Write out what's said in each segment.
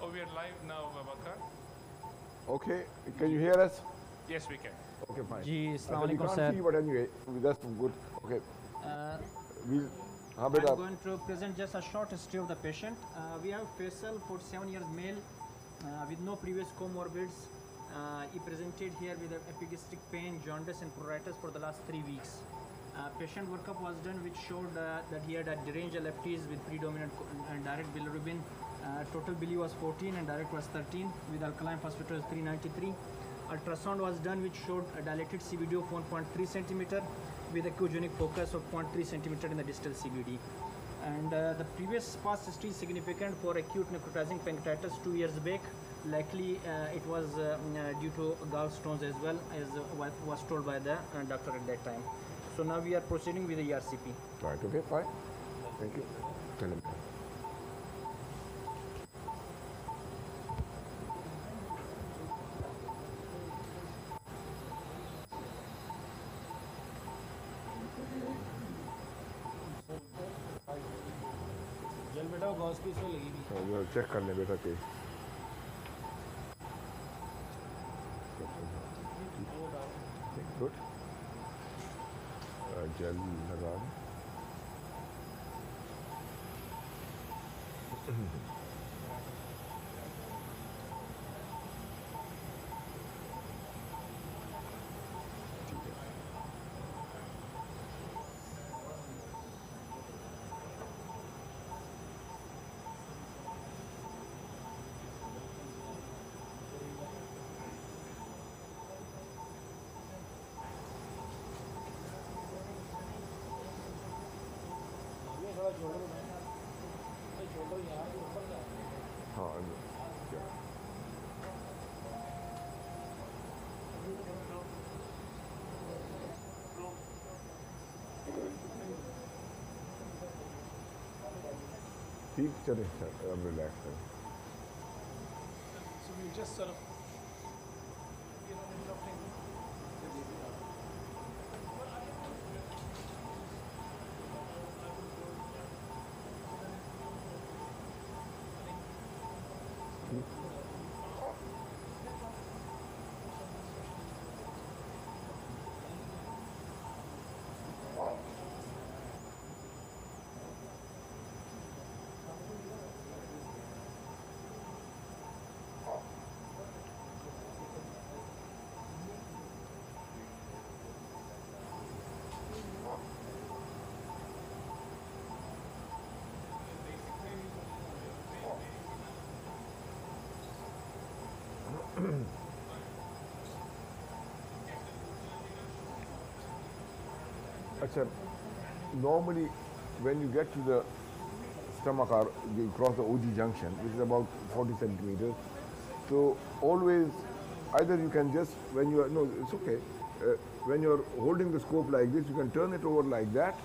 So we are live now, Babakar. Okay, can you hear us? Yes, we can. Okay, fine. जी अस्सलाम We वालेकुम can't sir. see, but anyway, that's good. Okay, we'll. हाँ I'm बेटा. going to present just a short history of the patient. We have Faisal, 47 years male, with no previous comorbids. He presented here with epigastric pain, jaundice and pruritus for the last 3 weeks. Patient workup was done, which showed that he had a deranged LFTs with predominant and direct bilirubin. Total bili was 14 and direct was 13, with alkaline phosphatase 393. Ultrasound was done, which showed a dilated CBD of 1.3 centimeter with echogenic focus of 0.3 centimeter in the distal CBD. And the previous past history is significant for acute necrotizing pancreatitis 2 years back. Likely it was due to gallstones as well, as what was told by the doctor at that time. So now we are proceeding with the ERCP. Right. Okay, fine. Thank you. Tell him. जल बेटा Gauss की इसमें लगी थी. Check करने बेटा के. Good. Jail लगा. हाँ. ठीक चले सर, अब रिलैक्स करें. So we just sort of. अच्छा, normally when you get to the stomach or you cross the OG junction, which is about 40 centimeters, so always either you can just, when you are, no, it's okay, when you're holding the scope like this, you can turn it over like that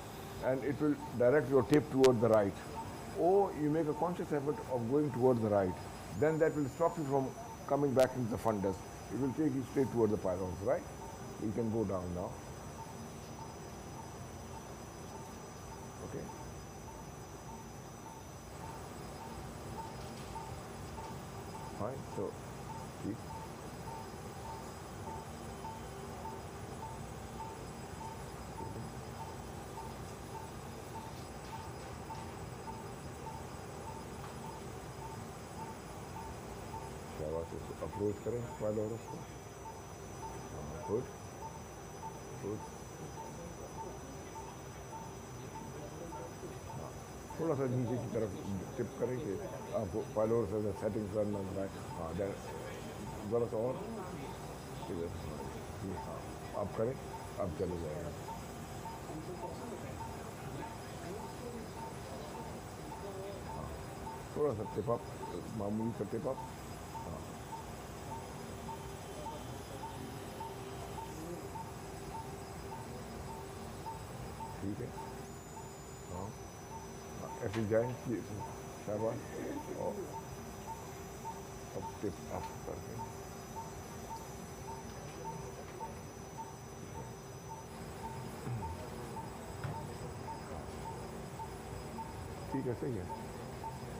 and it will direct your tip towards the right. Or you make a conscious effort of going towards the right. Then that will stop you from coming back into the fundus. It will take you straight towards the pylons, right? You can go down now. Okay. Fine. So, see. Approach करें पायलोरस को. Good good. थोड़ा सा नीचे की तरफ tip करें कि आपको पायलोरस सेटिंग करना है. हाँ, ज़रा सा और. हाँ, आप करें, आप चले जाएगा. हाँ, थोड़ा सा टिप अप, मामूली सा टिप अप. ठीक है. हाँ, ऐसे जाए शाबाश. और अब टिप अप करके. ठीक है, सही है.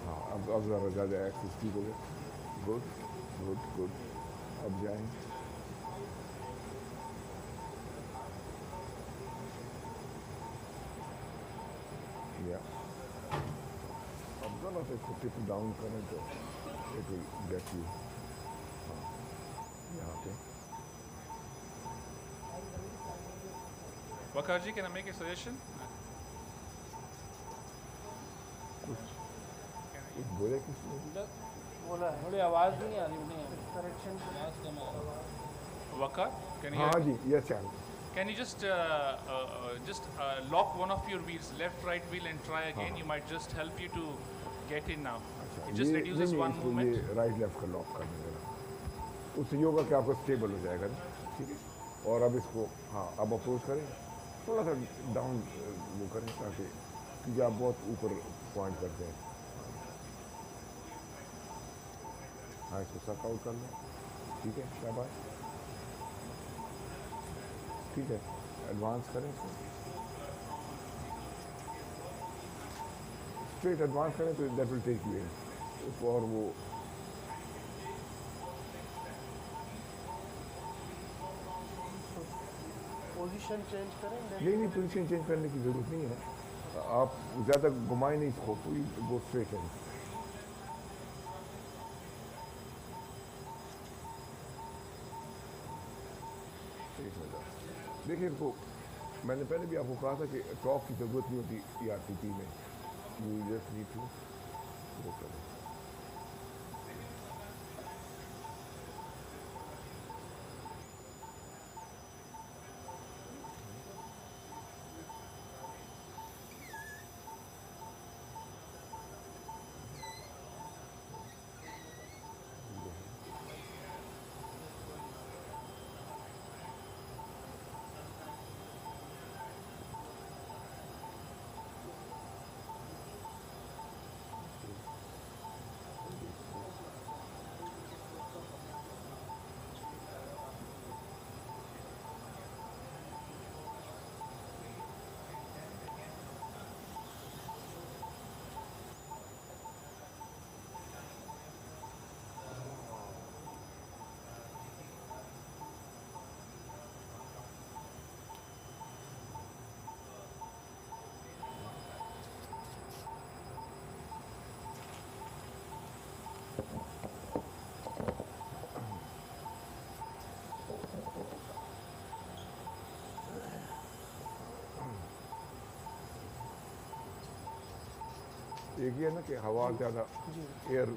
हाँ, अब ज़रा ज़्यादा एक्सेस ठीक हो गया. Good good good. अब जाएं। या अब जरा से इसको टिप डाउन करें तो इट विल गेट यू। हाँ यहाँ पे Vakar ji, can I make a suggestion? कुछ बोले किसने? बोला थोड़ी आवाज़ नहीं आ रही करेक्शन आवाज़ कम आ रही है। Vakar, can you हाँ hear me? जी यस चैन। Can you just lock one of your wheels, left, right wheel, and try again? You might just help you to get in now. It just reduces one इसको movement. ये right left का lock कर देगा, उससे ये होगा कि आपका स्टेबल हो जाएगा ना। ठीक है, और अब इसको हाँ अब अप्रोच करें, थोड़ा सा डाउन वो करें ताकि, क्योंकि आप बहुत ऊपर पॉइंट करते हैं। हाँ इसको सक आउट कर लें। ठीक है शाबाश। ठीक है एडवांस करें इसको, स्ट्रेट एडवांस करें तो that will take you in. और वो पोजीशन चेंज करें नहीं पोजीशन चेंज करने की ज़रूरत नहीं है, आप ज़्यादा घुमाएं नहीं इसको, वो स्ट्रेट है। देखिए इनको मैंने पहले भी आपको कहा था कि टॉप की ज़रूरत नहीं होती ERTP में, यू जस्ट नीड टू वो करें। एक ही है ना कि हवा ज़्यादा एयर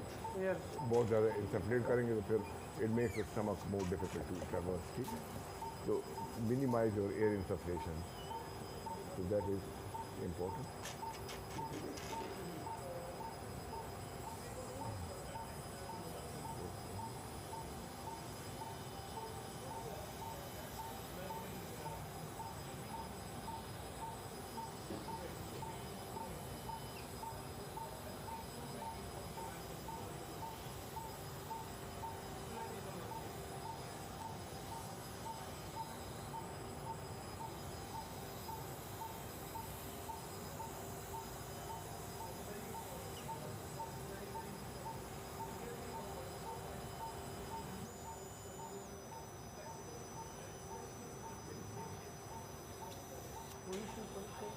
बहुत ज़्यादा इंसफलेट करेंगे तो फिर it makes the stomach more difficult to traverse. ठीक है, तो minimise your air insufflation, so that is important.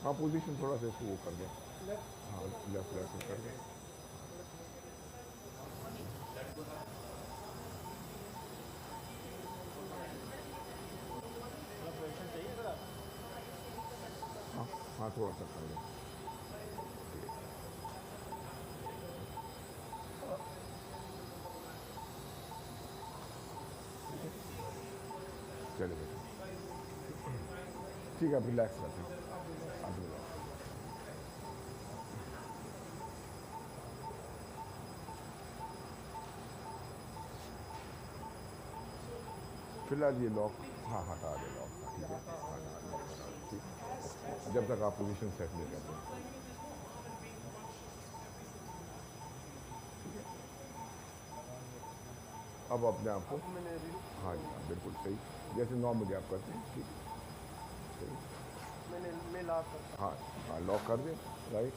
हाँ पोजीशन थोड़ा सा इसको वो कर दें, हाँ लेफ्ट लेफ्ट कर दें। हाँ हाँ थोड़ा सा कर दें। चलिए ठीक है, आप रिलैक्स करते हैं, आप रिलैक्स। फिलहाल ये लॉक हाँ हटा दे लॉक, ठीक है हटा लॉक हटा दे, ठीक, जब तक आप पोजीशन सेट नहीं करते। अब अपने आप को हाँ जी हाँ बिल्कुल सही, जैसे नॉर्मली आप करते हैं। ठीक सही, मैं लॉक करता हाँ हाँ लॉक कर दें, राइट।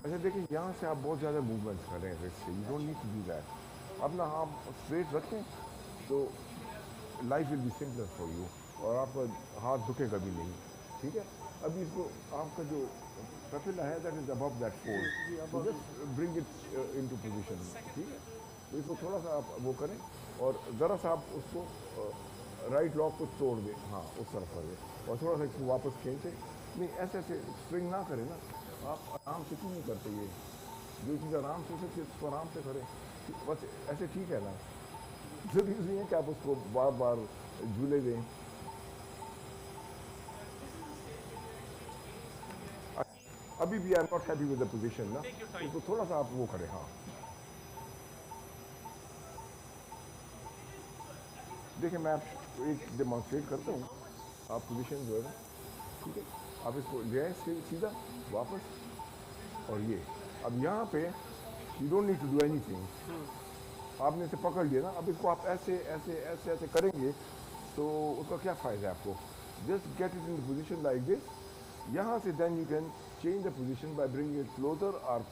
अच्छा देखिए, यहाँ से आप बहुत ज़्यादा मूवमेंट कर रहे हैं रिस्ट से, you don't need to do that. अपना हाथ स्ट्रेट रखें तो life will be simpler for you, और आपका हाथ दुखेगा भी नहीं। ठीक है, अभी इसको आपका जो पेपिला है that is above that fold, just bring it into position. ठीक है, तो इसको थोड़ा सा आप वो करें, और ज़रा सा आप उसको राइट लॉक को तोड़ दें, हाँ उस तरफ कर दें, और थोड़ा सा इसको वापस खींचे। नहीं ऐसे ऐसे स्विंग ना करें ना, आप आराम से क्यों नहीं करते? ये जो चीज़ आराम से हो सकती है उसको आराम से करें, बस ऐसे ठीक है ना। जरूरी नहीं है कि आप उसको बार बार झूले दें। अभी भी I am not happy with the position ना, इसको थोड़ा सा आप वो करें। हाँ देखिए, मैं आप एक डेमोन्स्ट्रेट करता हूँ, आप पोजीशन जो है ना, ठीक है, आप इसको ले आए सीधा वापस, और ये अब यहाँ पे you don't need to do anything, आपने इसे पकड़ लिया ना, अब इसको आप ऐसे ऐसे ऐसे ऐसे करेंगे तो उसका क्या फ़ायदा है आपको? Just get it in the position like this, यहाँ से then you can change the position by bringing it closer और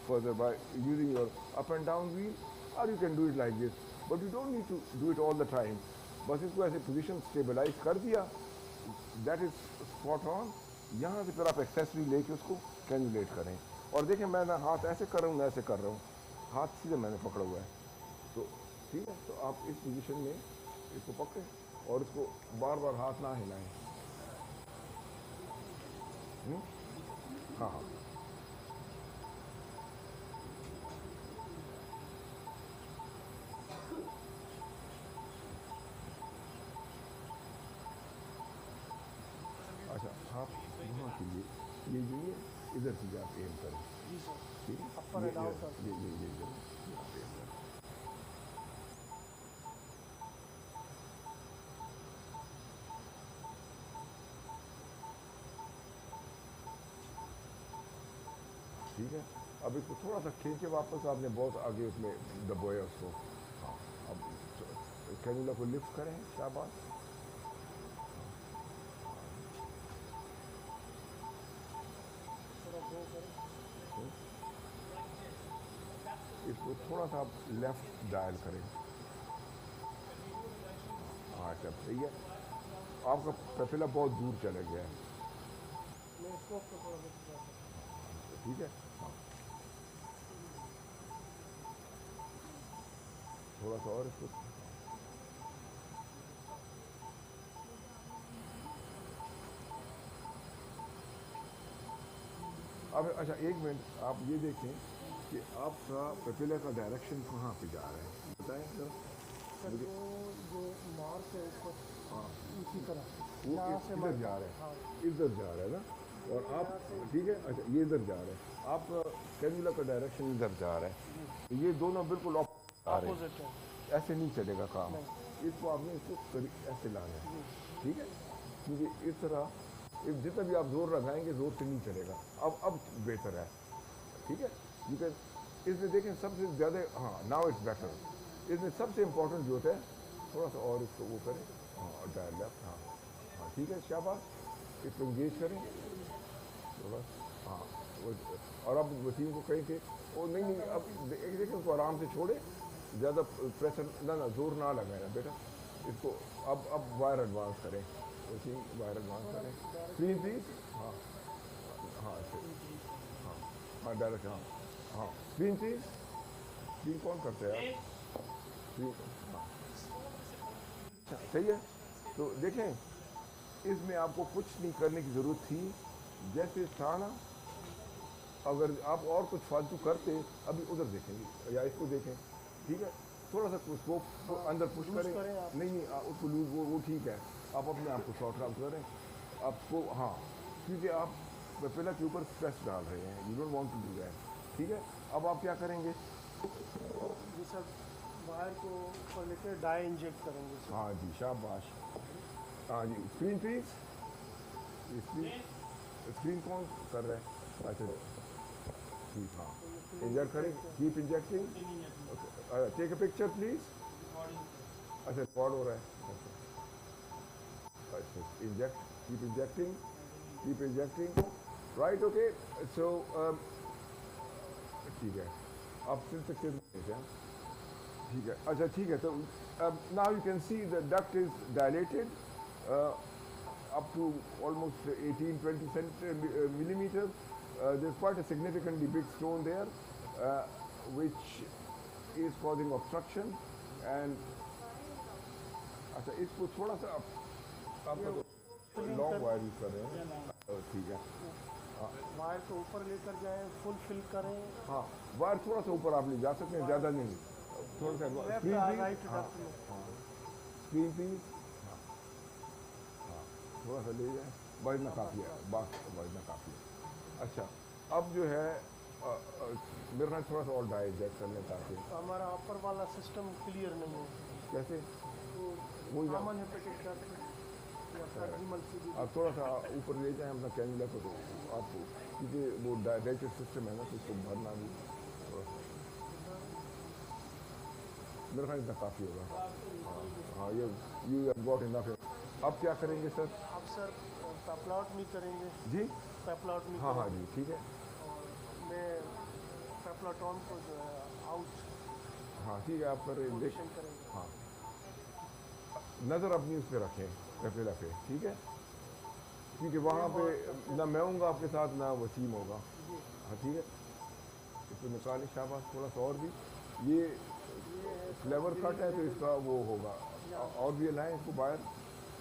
further by using your up and down wheel, or you can do it like this, but you don't need to do it all the time। बस इसको ऐसे position stabilise कर दिया, that is spot on. यहाँ से फिर आप accessory लेके उसको कैलकुलेट करें, और देखें मैं ना हाथ ऐसे कर रहा हूँ, मैं ऐसे कर रहा हूँ, हाथ सीधे मैंने पकड़ा हुआ है, तो ठीक है, तो आप इस पोजीशन में इसको पकड़ें और इसको बार बार हाथ ना हिलाएं। हाँ हाँ अच्छा, आप वहाँ के लिए ये जो ये इधर से आप एम करें, ठीक है, अपर एंड डाउन सर। ये आप एम करें। ठीक है, अब इसको थोड़ा सा खींचे वापस, आपने बहुत आगे उसमें दबोया उसको। हाँ, अब कैनुला को लिफ्ट करें, शाबाश। इसको थोड़ा सा आप लेफ्ट डायल करें। हाँ अच्छा, सही है, आपका पेपिला बहुत दूर चला गया है। ठीक है, हाँ थोड़ा सा और इसको, अब अच्छा एक मिनट, आप ये देखें कि आपका पेपिला का डायरेक्शन कहाँ पे जा रहा है, बताएं जरा। सर जो मार्क है ऊपर, हाँ इसी तरह वो यहाँ से इधर जा रहा है, इधर जा रहा है ना, और आप ठीक है, अच्छा ये इधर जा रहा है, आप कैनुला का डायरेक्शन इधर जा रहा है, ये दोनों बिल्कुल ऑपोजिट आ रहे हैं, अपोजिट है। ऐसे नहीं चलेगा काम। इसको आपने इसको ऐसे लाना है, ठीक है, क्योंकि इस तरह जितना भी आप जोर लगाएंगे जोर से नहीं चलेगा। अब बेहतर है, ठीक है, यू कैन, इसमें देखें सबसे ज़्यादा, हाँ नाउ इट्स बेटर, इसमें सबसे इम्पोर्टेंट जो होता है, थोड़ा सा और इसको वो करें, हाँ डायल लेफ्ट, हाँ हाँ ठीक है, शाबाश, इसको इंगेज करें तो बस, हाँ और अब वसीम को कहें कि ओ नहीं नहीं, अब देखें उसको आराम से छोड़े, ज़्यादा प्रेशर ना जोर ना लगाए बेटा, इसको अब वायर एडवांस करें, वसीम वायर एडवांस करें प्लीज़ प्लीज़। हाँ हाँ हाँ हाँ डायरेक्ट, हाँ हाँ स्क्रीन प्लीज़, स्क्रीन कौन करते हैं आप, स्क्रीन, हाँ सही है। तो देखें इसमें आपको कुछ नहीं करने की ज़रूरत थी, जैसे था ना, अगर आप और कुछ फालतू करते, अभी उधर देखेंगे या इसको देखें, ठीक है, थोड़ा सा उसको अंदर पुश करें, नहीं नहीं उसको लूज, वो ठीक है, आप अपने आप को शॉर्ट आउट करें आपको, हाँ क्योंकि आप पेपिला के ऊपर स्ट्रेस डाल रहे हैं, you don't want to do that. ठीक है, अब आप क्या करेंगे, जी सर, वायर को ऊपर लेके डाई इंजेक्ट करेंगे सर। हाँ जी शाबाश, हाँ जी स्क्रीन प्लीज, स्क्रीन कौन कर रहा है, अच्छा ठीक, हाँ इंजेक्ट करें, keep injecting, take a picture please, अच्छा रिकॉर्ड हो रहा है, अच्छा inject, keep injecting, right, okay, so ठीक है, अब फिर तक क्या ठीक है, अच्छा ठीक है, तो now you can see the duct is dilated up to almost 18-20 millimeters. There's quite a significantly big stone there which is causing obstruction and अच्छा इसको थोड़ा सा आप लॉन्ग वायर यूज कर रहे हैं, ठीक है, वायर को ऊपर लेकर जाए, फुल फिल करें। हाँ वायर थोड़ा सा ऊपर आप ले जा सकते हैं, ज़्यादा नहीं, थोड़ा सा स्क्रीन राइट हाँ स्क्रीन प्लीज, हाँ हाँ थोड़ा सा ले जाए, बढ़ना काफ़ी है, बढ़ना काफ़ी है। अच्छा अब जो है मेरे ख्याल थोड़ा सा और डाइजेक्ट करने ताकि हमारा अपर वाला सिस्टम क्लियर नहीं है, कैसे तो वही कॉमन हेपेटिक डक्ट या सर्जिकल सीडी। आप थोड़ा सा ऊपर ले जाएं अपना कैनुला को, तो आपको क्योंकि वो डाइजेस्टिव सिस्टम है ना, तो उसको भरना भी थोड़ा सा मेरे ख्याल इतना काफ़ी होगा। हाँ हाँ ये यू हैव गॉट इनफ। अब क्या करेंगे सर? अब सर पेप्लॉटमी करेंगे जी, पेप्लॉटमी। हाँ हाँ जी ठीक है, मैं पेप्लॉटॉन को जो है आउट हाँ ठीक है, आप कर देख, पोजीशन करेंगे। हाँ नज़र अपनी उस पर रखें कपिला पे, ठीक है, क्योंकि वहाँ पे ना मैं हूँगा आपके साथ ना वसीम होगा। हाँ ठीक है, इसको निकालें शाबाश, थोड़ा सा और भी, ये फ्लेवर कट है तो इसका वो होगा, और भी लाएँ इसको बाहर।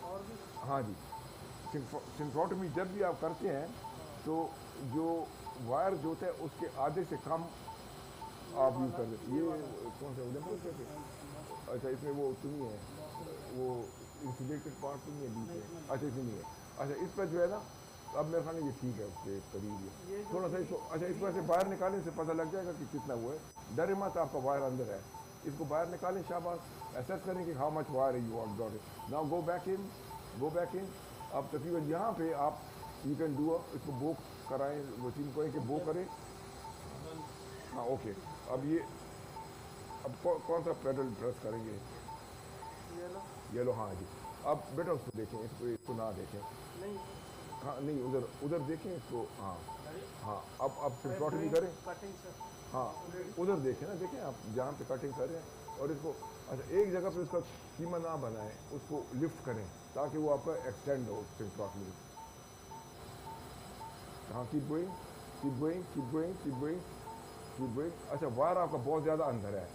और भी हाँ जी, सिंक्रोटमी जब भी आप करते हैं तो जो वायर जो होता है उसके आधे से कम आप यूज़ कर देते। ये कौन सा उधर कहते हैं? अच्छा इसमें वो तो नहीं है, वो इंसुलेटेड पार्ट तो नहीं है बीच में, अच्छा इसमें नहीं है। अच्छा इस पर जो है ना, अब मेरे ख्याल में ये ठीक है, उसके करीब ये थोड़ा सा इसको, अच्छा इस पर से बाहर निकालने से पता लग जाएगा कि कितना हुआ है। डरे मत, आपका वायर अंदर है, इसको बाहर निकालें शाबाश, एसेस करें कि how much wire you out got it. Now go back in. अब तकरीबन यहाँ पे आप यू कैन डू, इसको बो कराएं, वसीम को कि बो करें। हाँ ओके, अब ये अब कौन सा पेडल प्रेस करेंगे? येलो, हाँ जी। अब बेटा उसको देखें, इसको ना देखें, नहीं, हाँ नहीं उधर देखें इसको, हाँ हाँ अब सिंक्रोटमी करें, कटिंग सर। हाँ उधर देखें ना, देखें आप जहाँ पे कटिंग कर रहे हैं, और इसको अच्छा एक जगह पे उसका कीमा ना बनाएं, उसको लिफ्ट करें ताकि वो आपका एक्सटेंड हो सिंक्रोटमी। हाँ कीप गोइंग। अच्छा वायर आपका बहुत ज़्यादा अंदर है,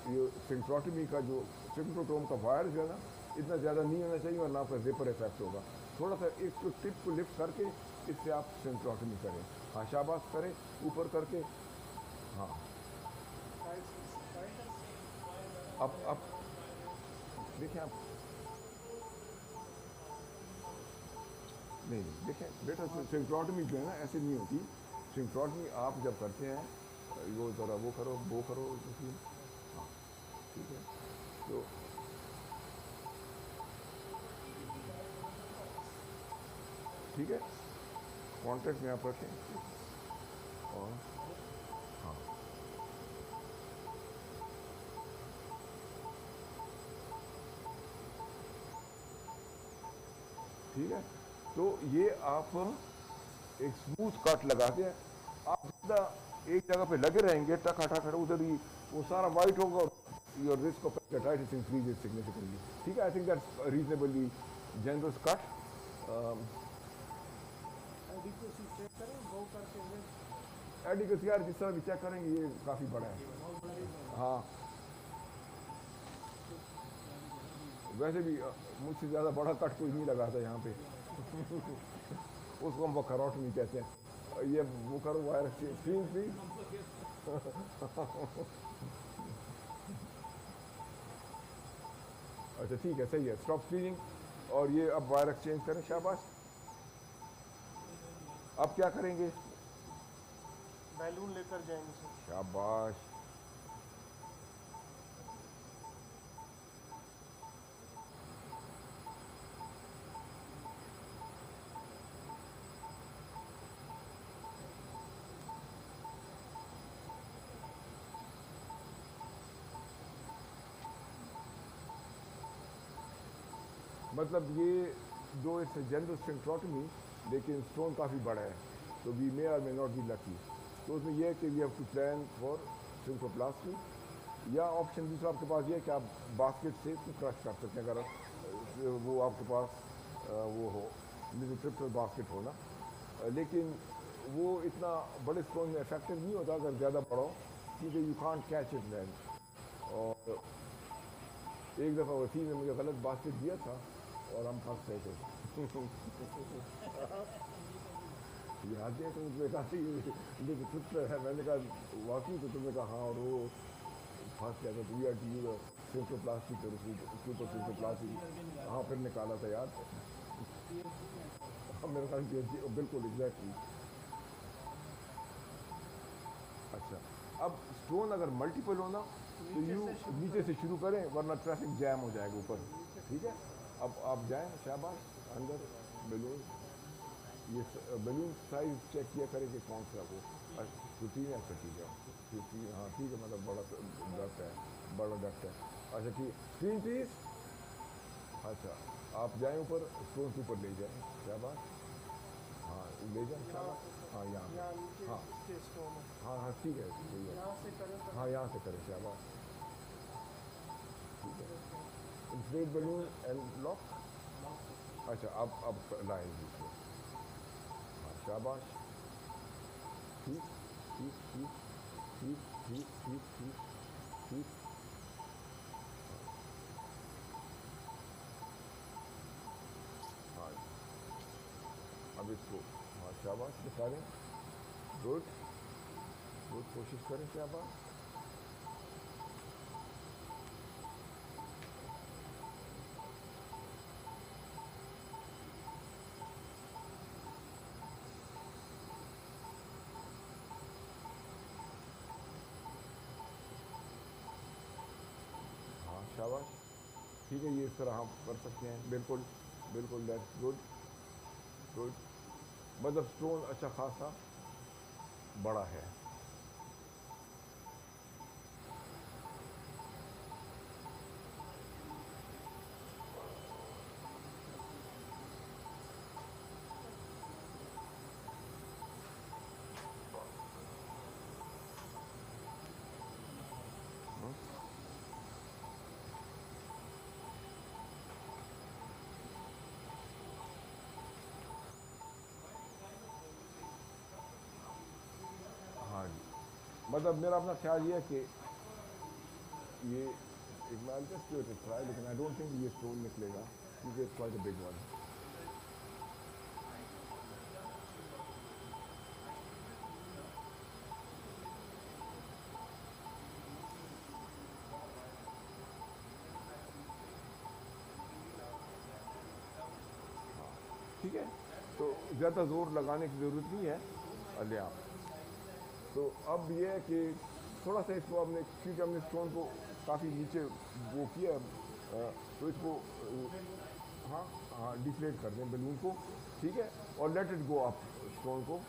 ये सिंक्रोटमी का जो सिंक्रोटोम का वायर जो है ना, इतना ज़्यादा नहीं होना चाहिए वरना आपका जिपर इफेक्ट होगा। थोड़ा सा इसको टिप को लिफ्ट करके इससे आप सिंक्रोटमी करें। हाँ शाबाश करें, ऊपर करके, हाँ अब देखें आप, नहीं देखें बेटा, सिंक्रोटमी जो है ना ऐसे नहीं होती। सिंक्रोटमी आप जब करते हैं, वो ज़रा वो करो हाँ ठीक है, तो ठीक है, कॉन्टेक्ट में आप रखें, और हाँ ठीक है, तो ये आप एक स्मूथ कट लगाते हैं। आप ज़्यादा एक जगह पे लगे रहेंगे टका उधर ही वो सारा वाइट होगा और your risk of peritonitis increases significantly. ठीक है, I think that's reasonably generous cut. Adequacy check करें, वो करके एडिक्वेसी यार जिस तरह भी चेक करेंगे ये काफ़ी बड़ा है। हाँ वैसे भी मुझसे ज़्यादा बड़ा कट कोई नहीं लगाता यहाँ पे उसको हम वकरॉटमी कहते हैं। ये वो करो वायर प्लीज अच्छा ठीक है, सही है, स्टॉप स्क्रीनिंग, और ये अब वायर एक्सचेंज करें शाबाश। अब क्या करेंगे? बैलून लेकर जाएंगे सर। शाबाश, मतलब ये दो इट्स जनरल सिंक्रोटमी, लेकिन स्टोन काफ़ी बड़ा है, तो वी मे और मे नॉट बी लकी। तो उसमें यह है कि we have to plan for sphincteroplasty, या ऑप्शन दूसरा आपके पास ये है कि आप बास्केट से इसको क्रश कर सकते हैं, अगर वो आपके पास वो हो ट्रिपल बास्केट हो ना, लेकिन वो इतना बड़े स्टोन में इफेक्टिव नहीं होता अगर ज़्यादा बड़ा हो, क्योंकि you can't catch it man. और एक दफ़ा वसीम ने मुझे गलत बास्केट दिया था और हम फंस गए थे। याद है तो मुझे कहा लेकिन ट्रिपल है, मैंने कहा वाकई, तो तुमने कहा हाँ, और वो फंस गया था। तो वी आर टू यूज सिंथोप्लास्टिक और सुपर सिंथोप्लास्टिक, हाँ फिर निकाला था, याद है। हाँ मेरे ख्याल बिल्कुल एग्जैक्टली। अच्छा, अब स्टोन अगर मल्टीपल हो ना तो यू नीचे से शुरू करें, वरना ट्रैफिक जैम हो जाएगा ऊपर, ठीक है। अब आप जाएं शाबाश अंदर, बैलून, ये बैलून साइज चेक किया करें कि कौन सा वो 15 है। अच्छा ठीक है, 15, हाँ ठीक है, मतलब बड़ा डक्ट है, बड़ा डक्ट है। अच्छा ठीक, स्क्रीन प्लीज। अच्छा आप जाएं ऊपर, स्टोन के ऊपर ले जाएं, शाबाश, हाँ ले जाएं शाबाश, हाँ यहाँ, हाँ हाँ हाँ ठीक है, सही है, हाँ यहाँ से करें, शाबाश, ठीक है। Inflate balloon and lock. अच्छा अब लाएंगे इसको, हाँ शाबाश, ठीक ठीक ठीक ठीक ठीक ठीक ठीक ठीक, हाँ अब इसको, हाँ शाबाश निकालें, गुड गुड, कोशिश करें, शाबाश, हाँ शाबाश, ठीक है। ये इस तरह हम कर सकते हैं, बिल्कुल बिल्कुल, दैट्स गुड गुड। मतलब स्टोन अच्छा खासा बड़ा है। हाँ जी, मतलब मेरा अपना ख्याल ये है कि ये एक मैं जस्ट ट्राई, लेकिन आई डोंट थिंक ये स्टोन निकलेगा, क्योंकि it's quite a big one. ठीक है, तो ज़्यादा ज़ोर लगाने की ज़रूरत नहीं है, अले आप। तो अब ये है कि थोड़ा सा इसको हमने, क्योंकि हमने स्टोन को काफ़ी नीचे वो किया, तो इसको हाँ हाँ डिफ्लेट कर दें बैलून को, ठीक है, और let it go up, stone को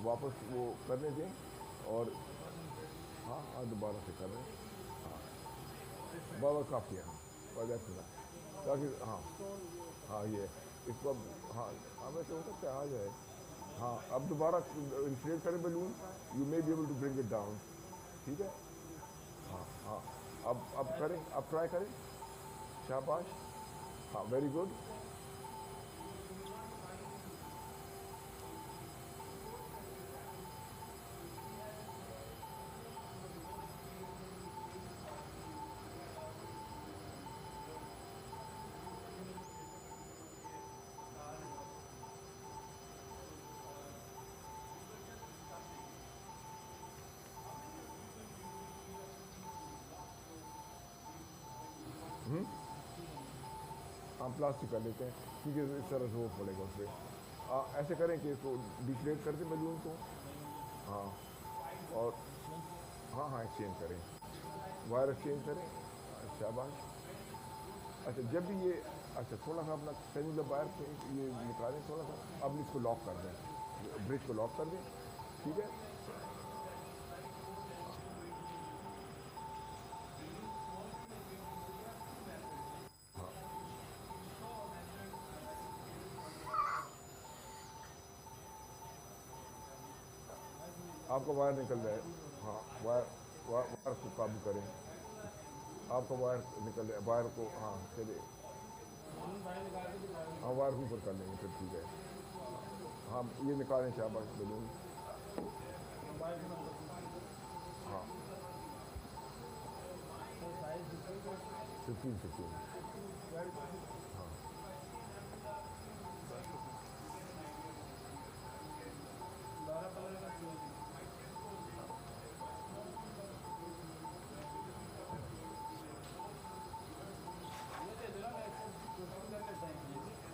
वापस वो करने दें, और हाँ हाँ दोबारा से कर दें, हाँ बाबा काफ़ी है, वजह सुना, ताकि हाँ हाँ ये इसको अब, हाँ हमें तो हो सकता है आ जाए, हाँ अब दोबारा इन्फ्लेट करें balloon, you may be able to bring it down, ठीक है, हाँ हाँ अब करें, अब ट्राई करें, शाबाश, हाँ वेरी गुड, हम प्लास्टिक कर लेते हैं, क्योंकि इस तरह जोर पड़ेगा उस पर। ऐसे करें कि इसको डिफ्लेट कर दें बैलून को, हाँ, और हाँ हाँ एक्सचेंज करें, वायर एक्सचेंज करें, शाबाश। अच्छा जब भी ये, अच्छा थोड़ा सा अपना पेनिकुलर वायर ये निकालें थोड़ा सा, अब इसको लॉक कर दें, ब्रिज को लॉक कर दें, ठीक है, आपका वायर निकल रहा है, हाँ वायर वायर को काबू करें, आपका वायर निकल रहा है, वायर को हाँ चले, हाँ वायर ऊपर कर लेंगे फिर ठीक है, हाँ ये निकालें शाबाश बैलून, हाँ 15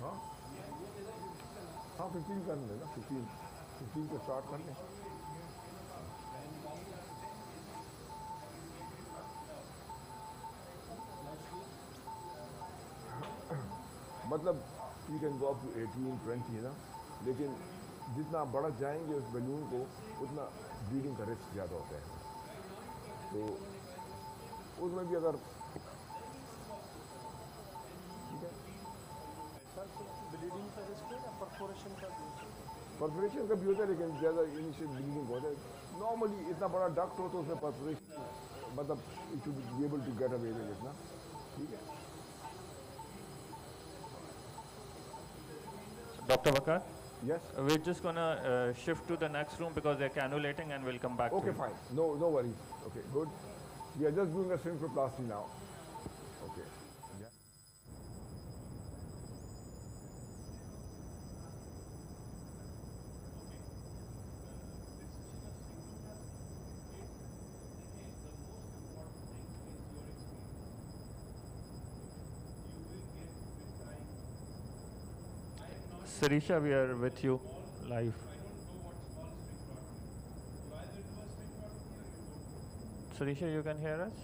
हाँ हाँ हाँ 15 कर लेना, 15 को स्टार्ट कर लें, मतलब you can go up to 18, 20 है ना, लेकिन जितना आप बढ़त जाएंगे उस बैलून को उतना ब्लीडिंग का रिस्क ज़्यादा होता है, तो उसमें भी अगर ठीक है ब्लीडिंग का रिस्क है या परफोरेशन का भी? परफोरेशन का भी होता है लेकिन ज़्यादा इनिशियल ब्लीडिंग होता है, नॉर्मली इतना बड़ा डक्ट हो तो उसमें परफोरेशन मतलब it should be able to get away with इतना, ठीक है। Dr. Vakar, Yes. we're just gonna shift to the next room because they're cannulating and we'll come back Okay, to you. fine. No worries. Okay, good. We are just doing a sphincteroplasty now. Okay. Yeah. Sirisha, we are with you live. Sirisha, you can hear us?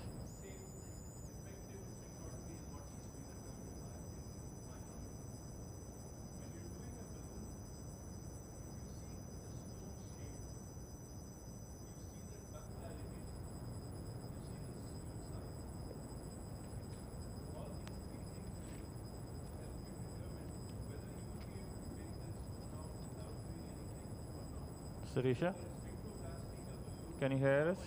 Sirisha, can you hear us?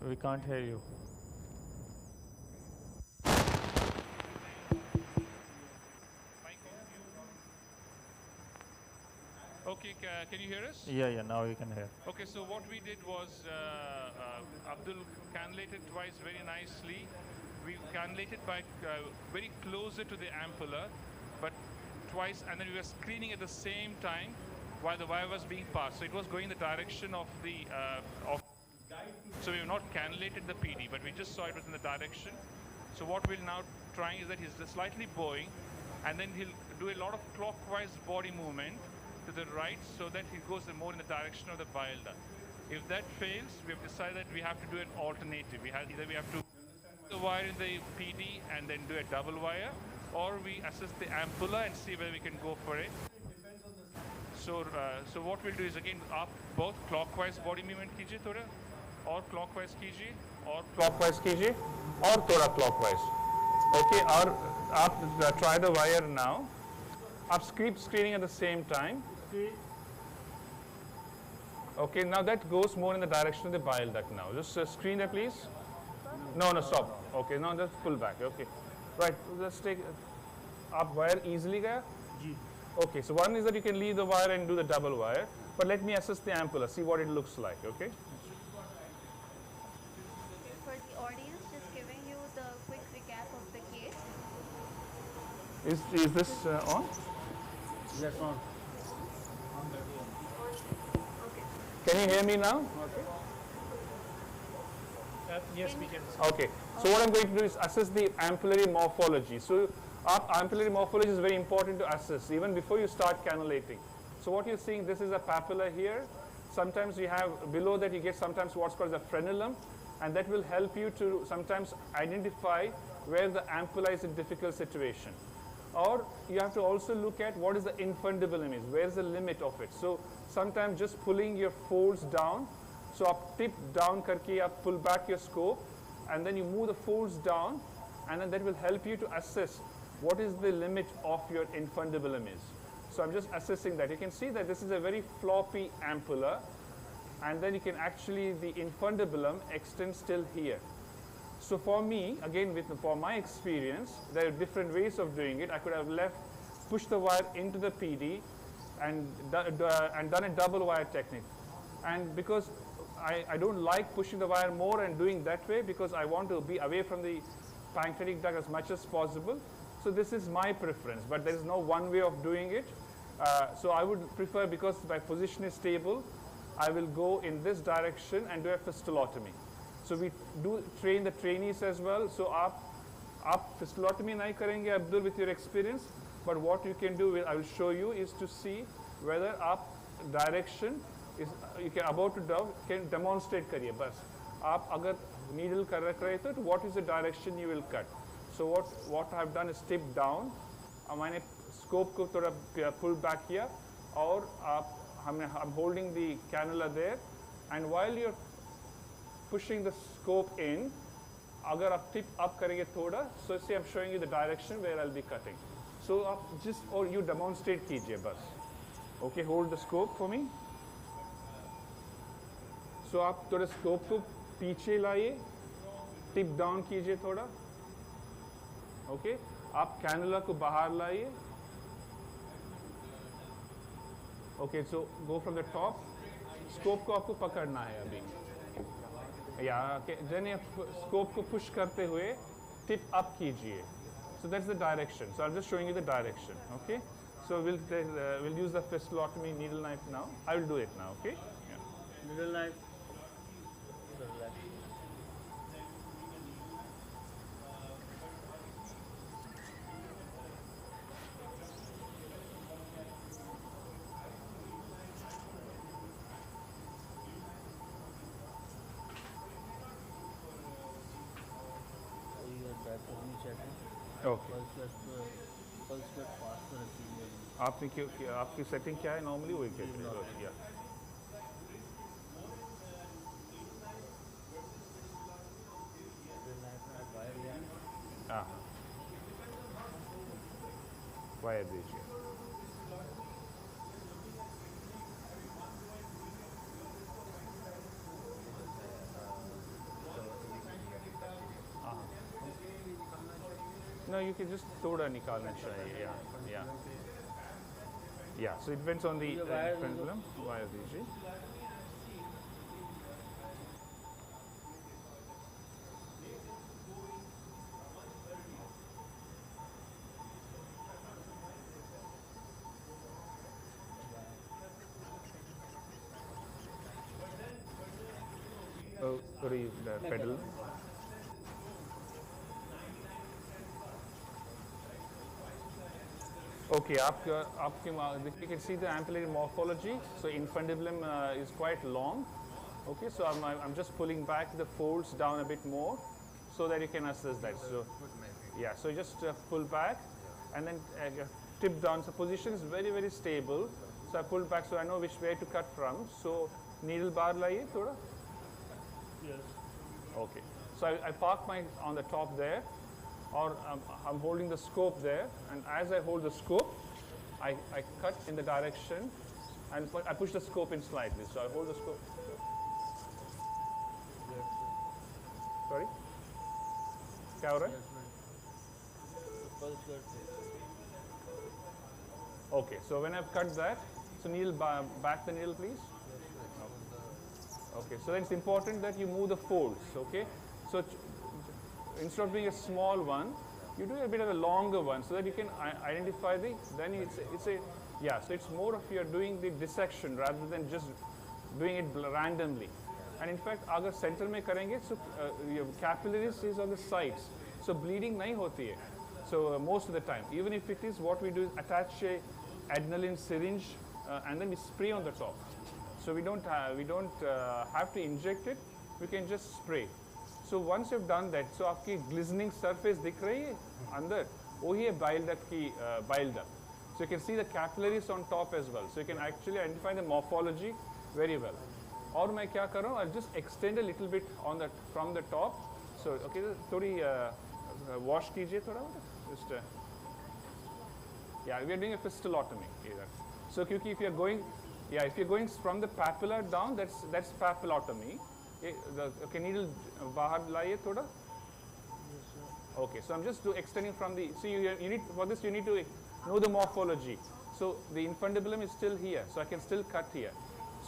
We can't hear you. Okay, can you hear us? Yeah, now you can hear. Okay, so what we did was Abdul cannulated twice very nicely. We cannulated by very closer to the ampulla, but twice, and then we were screening at the same time while the wire was being passed. So it was going in the direction of the so we have not cannulated the PD, but we just saw it was in the direction. So what we'll now try is that he's slightly bowing, and then he'll do a lot of clockwise body movement to the right so that he goes more in the direction of the bile duct. If that fails, we have decided that we have to do an alternative. Either we have to put the wire in the PD and then do a double wire, or we assess the ampulla and see whether we can go for it. So what we'll do is again आप both clockwise body movement कीजिए थोड़ा, और clockwise कीजिए, और clockwise कीजिए, और थोड़ा clockwise. Okay, और आप try the wire now. आप keep screening at the same time. Okay, now that goes more in the direction of the bile duct now. Just screen that, please. No, stop. Okay, now just pull back. Okay, right. Let's take. आप wire easily गया? Okay, so one is that you can leave the wire and do the double wire, but let me assess the ampulla, see what it looks like, okay? For the audience, just giving you the quick recap of the case. Is this on? Yes, on. Can you hear me now? Yes, we can. Okay, so what I'm going to do is assess the ampullary morphology. So ampullary morphology is very important to assess even before you start cannulating. So what you're seeing, this is a papilla here. Sometimes you have, below that you get sometimes what's called a frenulum, and that will help you to sometimes identify where the ampulla is in difficult situation. Or you have to also look at what is the infundibulum is, where's the limit of it. So sometimes just pulling your folds down, so up tip down karke, up pull back your scope, and then you move the folds down, and then that will help you to assess what is the limit of your infundibulum is. So I'm just assessing that. You can see that this is a very floppy ampulla, and then you can actually, the infundibulum extends till here. So for me, again, for my experience, there are different ways of doing it. I could have pushed the wire into the PD and done a double wire technique. And because I don't like pushing the wire more and doing that way, because I want to be away from the pancreatic duct as much as possible. So this is my preference, but there is no one way of doing it. So I would prefer, because my position is stable, I will go in this direction and do a fistulotomy. So we do train the trainees as well. So आप fistulotomy नहीं करेंगे Abdul with your experience, but what you can do, I will show you, is to see whether आप direction is you can about to do can demonstrate करिए बस. आप अगर needle कर रहे तो what is the direction you will cut. So what I have done is tip down. मैंने scope को थोड़ा pull back किया और I'm holding the cannula there, and while you're pushing the scope in, अगर आप tip up करेंगे थोड़ा, so see I'm showing you the direction where I'll be cutting. So आप just or you demonstrate कीजिए बस. Okay, hold the scope for me. So आप थोड़ा scope को पीछे लाइए, tip down कीजिए थोड़ा. Okay, आप cannula को बाहर लाइए. Okay, so go from the top. Scope को आपको पकड़ना है अभी. Yeah, okay. Then scope को push करते हुए tip up कीजिए. So that's the direction. So I'm just showing you the direction. Okay. So we'll use the fistulotomy needle knife now. I will do it now. Okay. Yeah. Needle knife. Okay. आपने क्यों आपकी setting क्या है normally वही कहते हैं या wire दीजिए No, you can just थोड़ा निकालना चाहिए, yeah. So it depends on the pendulum. Wire दीजिए. Oh, sorry, the pedal. Okay, you can see the ampullary morphology. So infundibulum is quite long. Okay, so I'm just pulling back the folds down a bit more so that you can assess that. So yeah, so just pull back and then tip down. So position is very, very stable. So I pull back so I know which way to cut from. So needle bar laiye thoda. Yes. Okay. So I park on the top there. Or I'm holding the scope there, and as I hold the scope, I cut in the direction, and I push the scope in slightly. So I hold the scope. Sorry? क्या हो रहा है? Okay, so when I've cut that, so needle back the needle, please. Okay, so then it's important that you move the folds. Okay, so instead of doing a small one, you do a bit of a longer one so that you can identify then so it's more of you're doing the dissection rather than just doing it randomly. And in fact, agar center mein karenge, so your capillaries is on the sides, so bleeding nahi hoti hai. So most of the time, even if it is, what we do is attach a adrenaline syringe and then we spray on the top. So we don't have to inject it, we can just spray. So once you've done that, so आपकी glistening surface दिख रही है अंदर, वही है bile duct की bile duct. So you can see the capillaries on top as well. So you can actually identify the morphology very well. और मैं क्या कर रहा हूँ? I'll just extend a little bit from the top. So okay, थोड़ी wash कीजिए थोड़ा, just yeah, we are doing a fistulotomy here. So क्योंकि if you are going Yeah, if you're going from the papilla down, that's papillotomy. Okay, needle bahar laiye thoda. Okay, so I'm just extending from the. So you need for this you need to know the morphology. So the infundibulum is still here, so I can still cut here.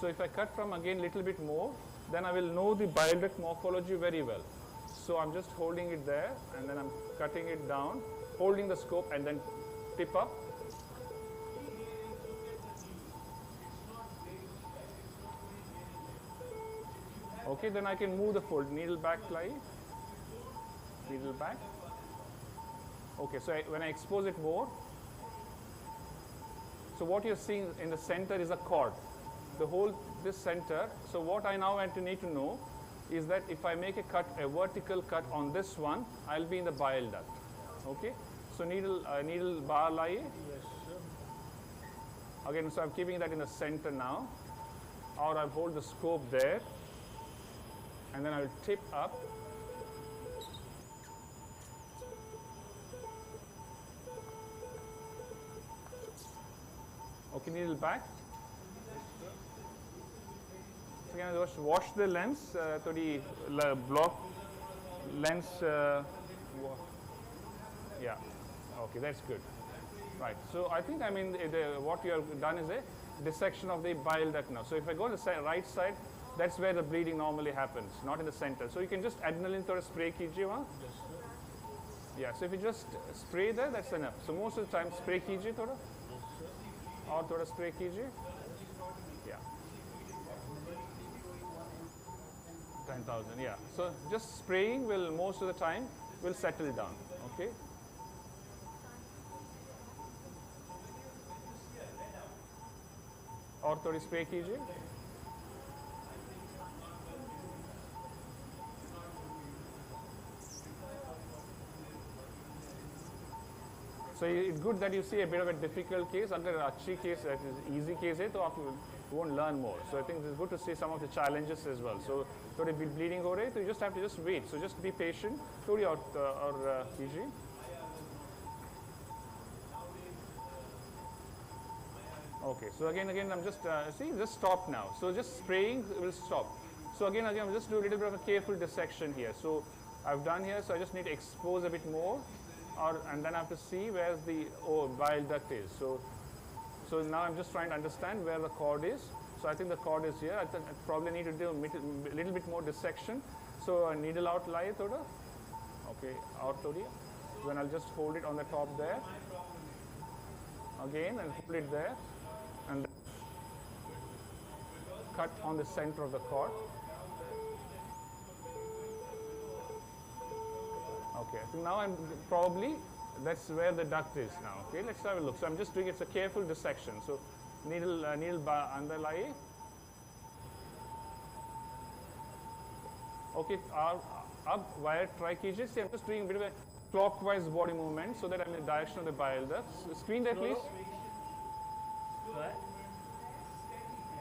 So if I cut from again little bit more, then I will know the bile duct morphology very well. So I'm just holding it there, and then I'm cutting it down, holding the scope, and then tip up. Okay, then I can move the fold, needle back ply, needle back. Okay, so when I expose it more, so what you're seeing in the center is a cord. The whole, this center, so what I now need to know is that if I make a cut, a vertical cut on this one, I'll be in the bile duct. Okay, so needle bar lie. Again, so I'm keeping that in the center now, or I'll hold the scope there, and then I'll tip up. Okay, needle back. So again, just wash the lens to the block lens. Yeah, okay, that's good. Right, so I think what you have done is a dissection of the bile duct now. So if I go to the right side, that's where the bleeding normally happens, not in the center. So you can just adrenaline through spray kijiye wahan. Yeah, so if you just spray there, that's enough. So most of the time spray kijiye thoda. और थोड़ा spray कीजिए. Yeah. 10,000. Yeah. So just spraying will most of the time will settle down. Okay. और थोड़ी spray कीजिए. So it's good that you see a bit of a difficult case. Agar achhi case, that is easy case hai, to aap won't learn more. So I think it's good to see some of the challenges as well. So thodi bleeding ho rahi, so you just have to just wait. So just be patient. Thodi aur kijiye. Okay. So again, I'm just just stop now. So just spraying will stop. So again, I'm just do a little bit of a careful dissection here. So I've done here. So I just need to expose a bit more. And then I have to see where the bile duct is. So now I'm just trying to understand where the cord is. So I think the cord is here. I probably need to do a little bit more dissection. So needle out lie thoda. Okay, out thodi. Then I'll just hold it on the top there. Again, and hold it there. And then cut on the center of the cord. Okay, so now that's where the duct is now. Okay, let's have a look. So I'm just doing it's a careful dissection. So needle andar lie. Okay, up wire try kijiye. See, I'm just doing a bit of a clockwise body movement so that I'm in the direction of the bile duct. So screen there, please.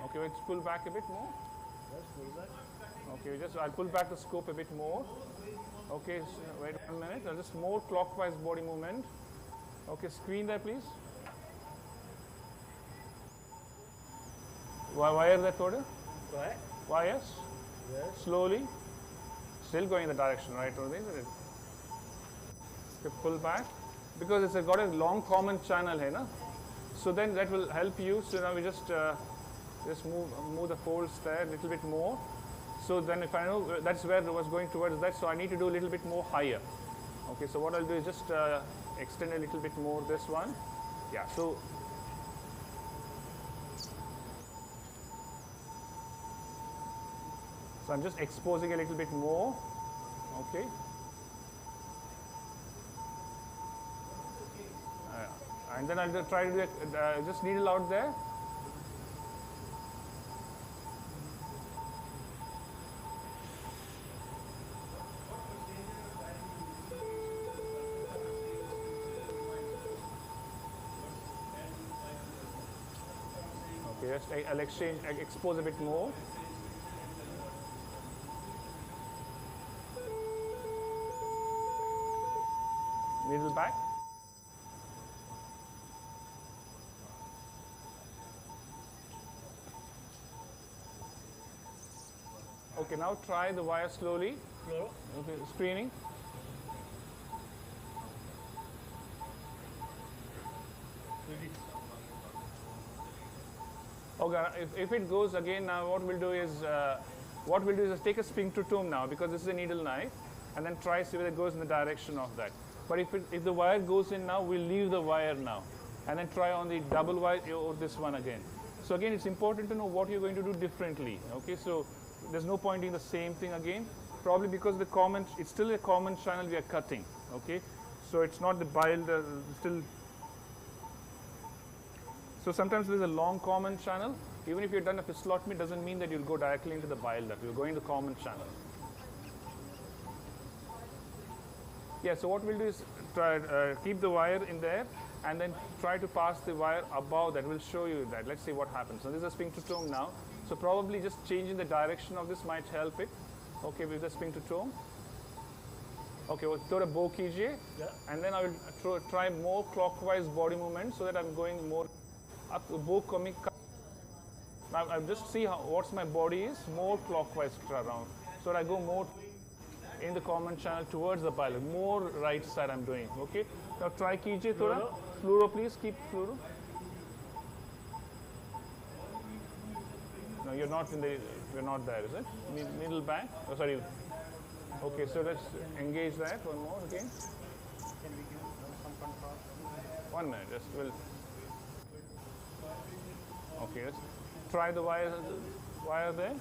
Okay, let's pull back a bit more. Okay, I'll pull back the scope a bit more. Okay, so wait 1 minute. Just more clockwise body movement. Okay, screen there, please. Wire that order? Why yes? Yes. Slowly. Still going in the direction, right? Okay, pull back. Because it's got a long common channel here, na? So then that will help you. So now we just move the folds there a little bit more. So then if I know that's where it was going towards that, so I need to do a little bit more higher. Okay, so what I'll do is just extend a little bit more this one. Yeah, so I'm just exposing a little bit more. Okay. And then I'll try to do just needle out there. Okay, just I'll expose a bit more. Needle back. Okay, now try the wire slowly. Okay, screening. Okay, if it goes again now, what we'll do is take a sphincterotome now, because this is a needle knife, and then try see whether it goes in the direction of that. But if the wire goes in now, we'll leave the wire now, and then try on the double wire or this one again. So again, it's important to know what you're going to do differently. Okay, so there's no point in the same thing again. Probably because it's still a common channel we are cutting. Okay, so it's not the bile still. So sometimes there's a long common channel. Even if you've done a fistulotomy, doesn't mean that you'll go directly into the bile duct. You'll go into the common channel. Yeah, so what we'll do is try keep the wire in there and then try to pass the wire above that. We'll show you that. Let's see what happens. So this is a sphincterotome now. So probably just changing the direction of this might help it. Okay, with the sphincterotome. Okay, well, throw a bow कीजिए, and then I will try more clockwise body movement so that I'm going more up the bow coming. Now I'll just see what's my body is more clockwise around. So I go more in the common channel towards the bile, more right side I'm doing. Okay. Now try कीजिए थोड़ा. Fluoro, please keep fluoro. No, you're not there, is it? Middle back. Oh, sorry. Okay, so let's engage that one more again. Can we give some contrast? 1 minute, just will. Okay, let's try the wire there.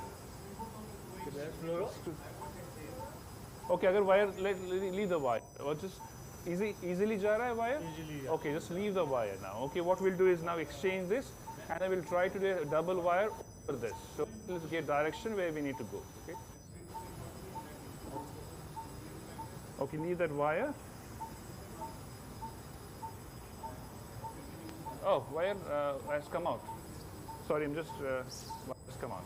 Okay, अगर wire leave the wire. Or just easily जा रहा है wire? Easily, yeah. Okay, just leave the wire now. Okay, what we'll do is now exchange this, and then we'll try to do a double wire over this. So let's get direction where we need to go. Okay. Okay, leave that wire. Oh, wire has come out. Sorry, I'm just wire's come out.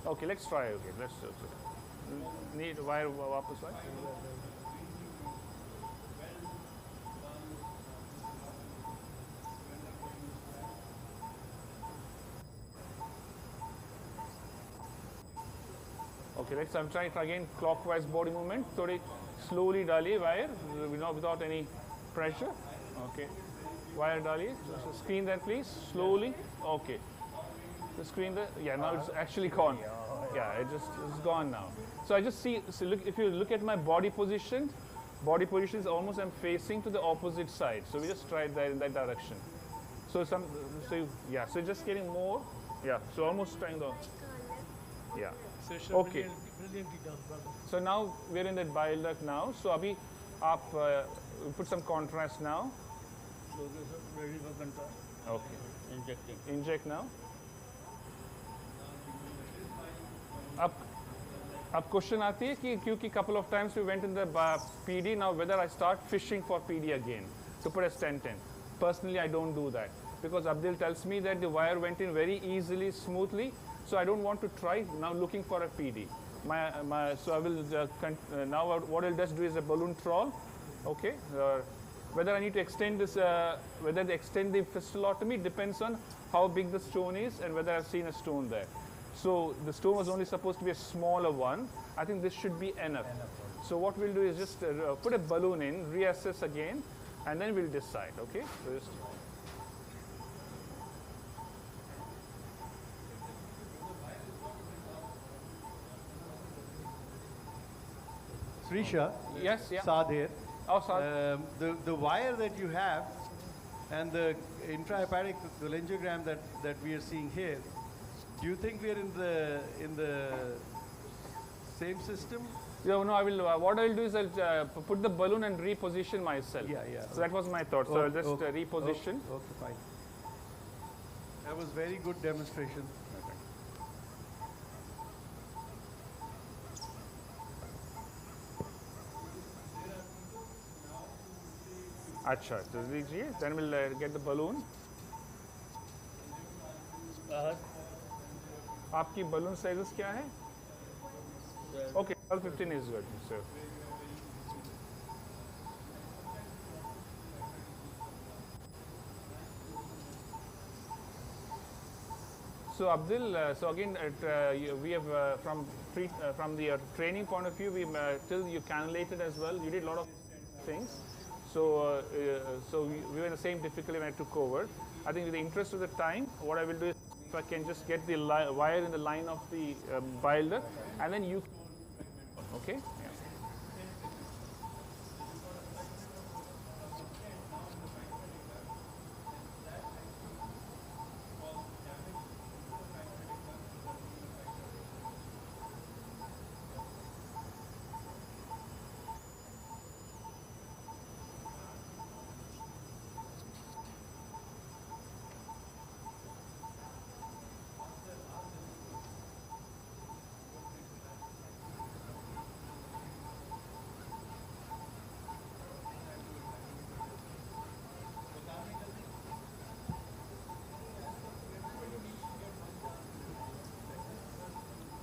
Okay, let's try. Okay, let's need wire वापस आए. Okay, I'm trying again clockwise body movement. थोड़ी slowly डालिए wire, without any pressure. Okay, wire डालिए. So screen that please, slowly. Okay, the screen there. Yeah, now it's actually gone. Yeah, it's gone now. So I just see. So look, if you look at my body position is almost I'm facing to the opposite side. So we just tried that in that direction. So so just getting more. Yeah, so almost trying the. Yeah. Okay. So now we're in that bile duct now. So abhi aap put some contrast now. Ready for contrast. Okay. Injecting. Inject now. अब question आती है कि क्योंकि couple of times we went in the PD, now whether I start fishing for PD again to put a stent in. Personally, I don't do that because Abdul tells me that the wire went in very easily, smoothly. So I don't want to try now looking for a PD. So I will now what I'll just do is a balloon trawl. Okay. Whether I need to extend this, whether they extend the fistulotomy depends on how big the stone is and whether I've seen a stone there. So the stone was only supposed to be a smaller one. I think this should be enough. So what we'll do is just put a balloon in, reassess again, and then we'll decide. Okay. So just Srisha, yes, yeah. Saad here. Oh, sorry. The wire that you have and the intrahepatic cholangiogram that we are seeing here, do you think we are in the same system? Yeah, no, I will. What I will do is I'll put the balloon and reposition myself. Yeah. So that was my thought. So I'll just reposition. Okay, fine. That was very good demonstration. Acha, so then we'll get the balloon. आपकी balloon sizes क्या है? Okay, 12-15 is good. So Abdul, so again, we have from the training point of view, we till you cannulated as well. You did a lot of things. So we were in the same difficulty when I took over. I think, in the interest of the time, what I will do is, if I can just get the wire in the line of the bile duct, and then you, okay. Yeah.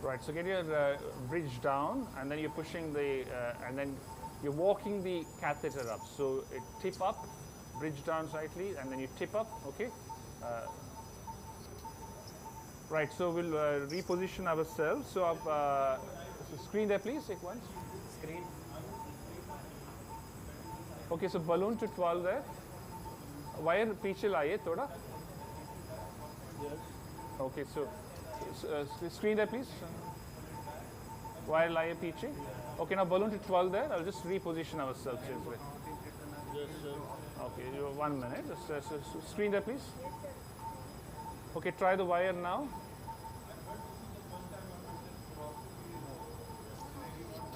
Right, so get your bridge down, and then you're pushing the, and then you're walking the catheter up. So it tip up, bridge down slightly, and then you tip up, okay? Right, so we'll reposition ourselves. So, so screen there, please, take once. Screen. Okay, so balloon to 12 there. Wire पीछे लाइए थोड़ा. Yes. Okay, so screen there, please. Wire लाइए पीछे. Okay, now balloon to 12 there. I'll just reposition ourselves here. Yes, sir. Okay, you have 1 minute. Just screen there, please. Okay, try the wire now.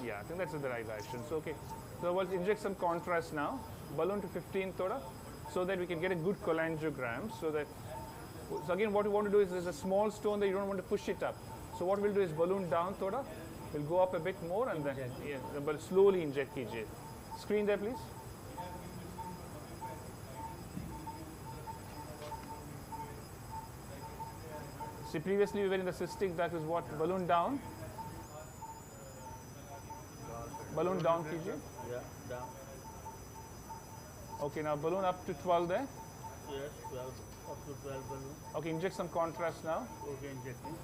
Yeah, I think that's in the right direction. So, okay. So, we'll inject some contrast now. Balloon to 15 thoda, so that we can get a good cholangiogram. So again, what we want to do is, there's a small stone that you don't want to push it up. So what we'll do is balloon down thoda. We'll go up a bit more and then, yeah, but slowly inject कीजिए. Screen there, please. See, previously we were in the cystic, that is what, balloon down. Balloon down कीजिए. Yeah, down. Okay, now balloon up to 12 there. Yes, 12, up to 12 balloon. Okay, inject some contrast now. Okay, injecting.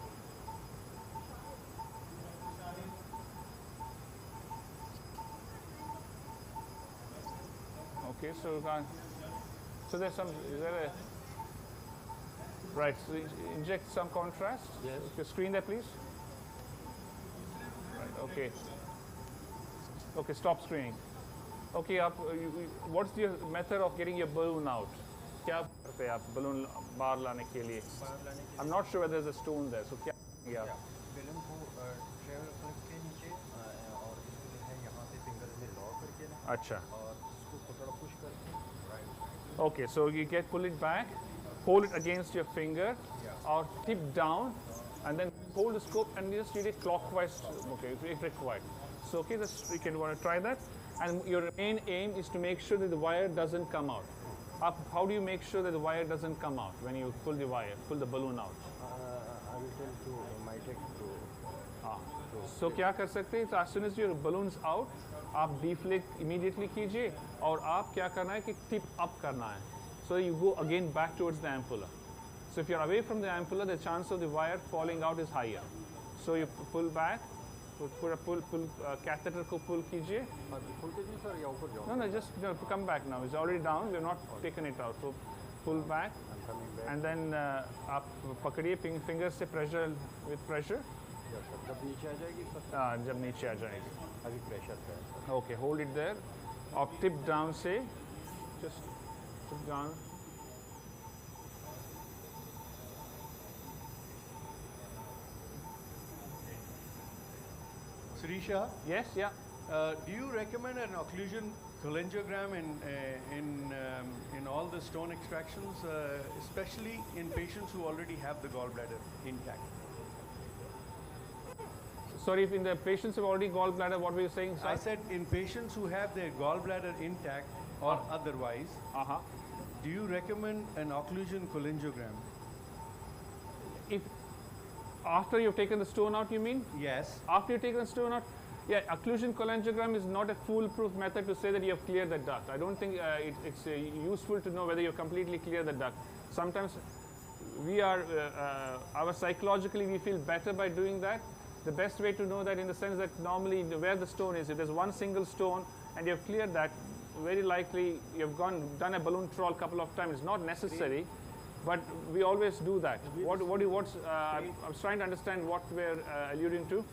Okay, so there's some, is there a, right, so inject some contrast. Yes. Okay, screen there, please. Right, okay. Okay, stop screening. Okay, what's your method of getting your balloon out? क्या करते हैं आप balloon बाहर लाने के लिए? I'm not sure whether there's a stone there. So क्या करेंगे आप? बैलून को ट्रेवल के नीचे और इसको जो है यहाँ पे फिंगर में लॉक करके ना अच्छा. और इसको थोड़ा पुश करके right. Okay, so you pull it back, hold it against your finger, or tip down, and then hold the scope and just read it clockwise. Okay, if required. So okay, you can want to try that. And your main aim is to make sure that the wire doesn't come out. How do you make sure that the wire doesn't come out when you pull the wire, pull the balloon out? I will tell to my tech to So क्या कर सकते हैं? So as soon as your balloon's out, आप deflate immediately कीजिए और आप क्या करना है कि tip up करना है. So you go again back towards the ampulla. So if you're away from the ampulla, the chance of the wire falling out is higher. So you pull back, pull catheter को pull कीजिए. Full के जी sir या ऊपर जाओ. No, just come back now. It's already down. We have not taken it out. So pull back, and then आप पकड़िए finger से pressure with pressure. जब नीचे आ जाएगी सर. जब नीचे आ जाएगी. अभी प्रेशर पे है. Okay, hold it there. Or tip down, say. Just tip down. Sirisha, Yes, yeah. do you recommend an occlusion cholangiogram in all the stone extractions, especially in patients who already have the gallbladder intact? Sorry, if in the patients who have already gallbladder, what were you saying, sir? I said in patients who have their gallbladder intact or otherwise, Uh-huh. do you recommend an occlusion cholangiogram? If after you've taken the stone out, you mean? Yes. After you've taken the stone out? Yeah, occlusion cholangiogram is not a foolproof method to say that you have cleared the duct. I don't think it's useful to know whether you've completely cleared the duct. Sometimes we are, our psychologically we feel better by doing that. The best way to know that in the sense that normally where the stone is, if there's one single stone and you have cleared that, very likely you've done a balloon trawl a couple of times. It's not necessary, but we always do that. I was trying to understand what we're alluding to.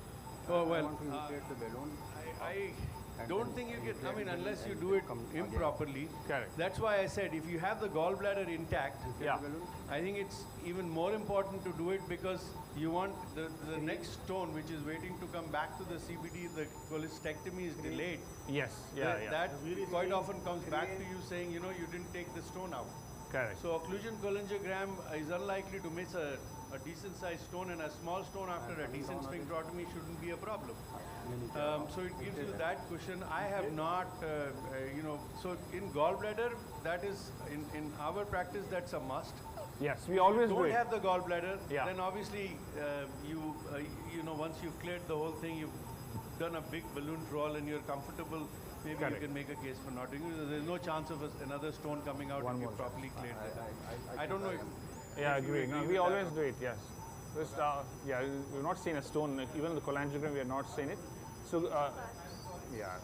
Oh, well, I don't think you can, I mean, unless you do it improperly. Correct. That's why I said if you have the gallbladder intact, Yeah. I think it's even more important to do it because you want the next stone which is waiting to come back to the CBD, the cholecystectomy is delayed. Yes. Yeah. That quite often comes back to you saying, you know, you didn't take the stone out. Correct. So occlusion cholangiogram is unlikely to miss a decent sized stone, and a small stone after a decent sphincterotomy shouldn't be a problem. So it gives you that cushion. I have not, so in gallbladder, that is, in our practice, that's a must. Yes, we always do Don't it. have the gallbladder, Yeah. then obviously once you've cleared the whole thing, you've done a big balloon trawl and you're comfortable, maybe Correct. you can make a case for not doing it. There's no chance of another stone coming out if you properly cleared it. I don't know if Yeah, I if you agree. No, agree we with always that. do it, yes. Just, we've not seen a stone, even the cholangiogram, we have not seen it. So,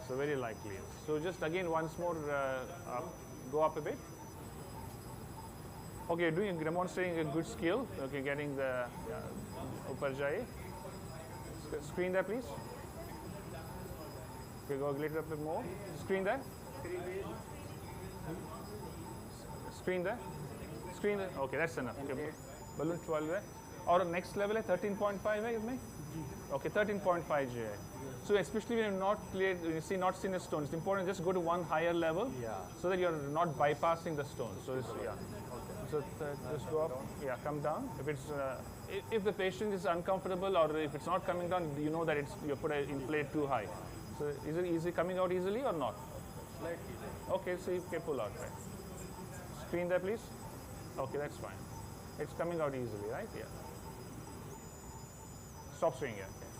so very likely. So just again, once more, go up a bit. Okay, demonstrating a good skill. Okay, getting the Uparjai. Screen there, please. Okay, go a little bit more. Screen there. Screen there. Screen there. Okay, that's enough. Okay. Balloon 12 there. Or next level है 13.5 है इसमें? Okay, 13.5 J. So especially when you're not cleared, when you see not seen a stone, it's important just go to one higher level, so that you're not bypassing the stone. So it's, So just go up, come down. If it's if the patient is uncomfortable or if it's not coming down, you know that you put it in plate too high. So is it easy coming out easily or not? Slightly. Okay, so you can pull out, right? Screen there, please. Okay, that's fine. It's coming out easily, right? Yeah. Stop swinging, yeah. Okay.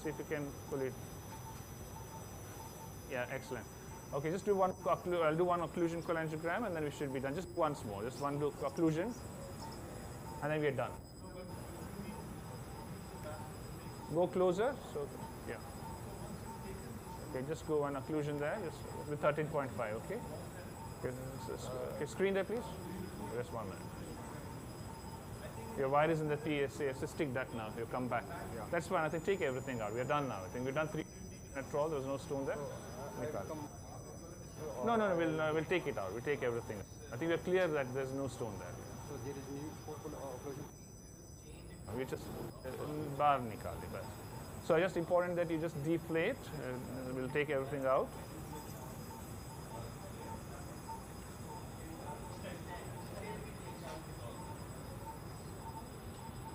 See if you can pull it. Yeah, excellent. Okay, just do one. I'll do one occlusion cholangiogram, and then we should be done. Just once more. Just one occlusion, and then we're done. Go closer. So, yeah. Okay, just go one occlusion there. Just with 13.5. Okay. Okay, screen there, please. Just 1 minute. Your wire is in the PSA. So stick that now. You come back. That's fine. I think take everything out. We're done now. I think we've done 3 minute trawl. There was no stone there. No, we'll take it out. We'll take everything. I think we're clear that there's no stone there. So there is need for occlusion? We just bar nikal de bas. So just important that you just deflate. We'll take everything out.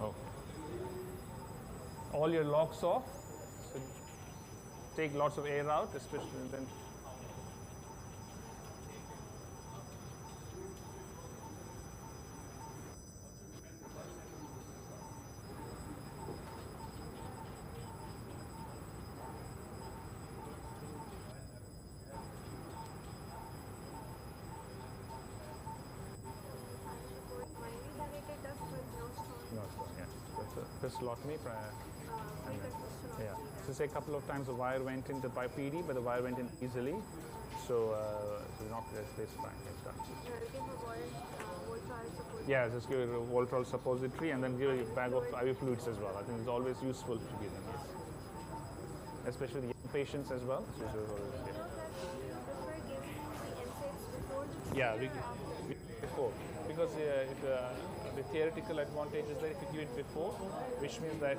Okay. All your locks off. So take lots of air out, especially then. Hysterostomy, yeah. So say a couple of times the wire went into by PD, but the wire went in easily. So we're not this fine. It's done. Yeah, just give a Voltral suppository and then give a bag of IV fluids as well. I think it's always useful to give them, yes. Especially the young patients as well. So before. Because if the theoretical advantage is that if you give it before, which means that